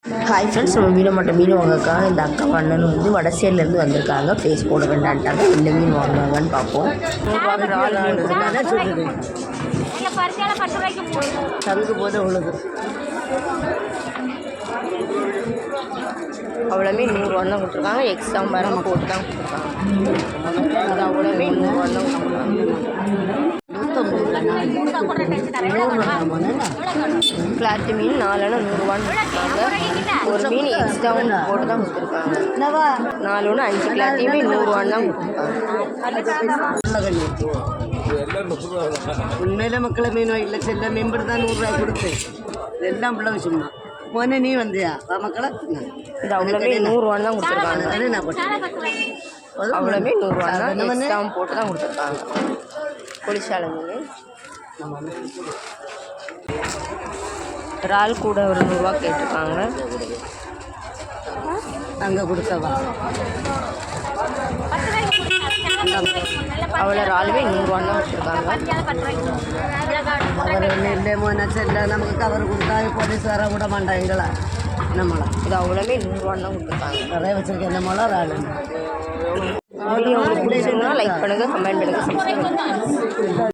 Hi friends, நம்ம மீன் மட்டும் மீன் வாங்கக்காக இந்த அக்கா அண்ணன் வந்து வடசேரிலேருந்து வந்திருக்காங்க. ஃபேஸ் போட வேண்டான்ட்டாங்க. என்ன மீன் வாங்குவாங்கன்னு பார்ப்போம். தங்கு போது உழுது அவ்வளோ மீன் 100 தான் கொடுத்துருக்காங்க. எக்ஸ்ட்ரா பாருங்க போட்டு தான் கொடுத்துருக்காங்க. அது அவ்வளோ மீன் 100 தான் கொடுத்துருக்காங்க. கிளாத்து மீன் 4 100 கொடுத்துருக்காங்க. ஒரு மீன் எக்ஸ்ட்ராவும் போட்டு தான் கொடுத்துருக்காங்க. 4 5 கிளாத்தையுமே 100 தான் கொடுத்துருக்காங்க. உண்மையில மக்களை மீன் இல்லை செல்ல மேம்பட்டு தான் 100 ரூபாய் கொடுத்து எல்லாம் பிள்ளை சும்மா போன நீ வந்தியா மக்களை இது அவ்வளோமே 100 தான் கொடுத்துருக்காங்க. நான் போட்டேன் அவ்வளோமே 100 தான் எக்ஸ்ட்ராவும் போட்டு தான் கொடுத்துருக்காங்க. பொலிச்சாலை மீன் இறால் கூட ஒரு 100 ரூபா கேட்டிருக்காங்க. அங்கே கொடுக்கவா அவ்வளோ இறாலுமே 100 தான் வச்சுருக்காங்க. கவர் இல்லை மோன செல்ல நமக்கு கவர் கொடுத்தா போலீஸ் வர விட மாட்டான் எங்களை நம்மளை. இது அவ்வளோமே 100 தான் கொடுத்துருக்காங்க. நிறைய வச்சுருக்கேன் இந்த மொளை இறால். வீடியோ உங்களுக்கு பிடிச்சிருந்தா லைக் பண்ணுங்கள், கமெண்ட் பண்ணுங்கள், சப்ஸ்கிரைப் பண்ணுங்கள்.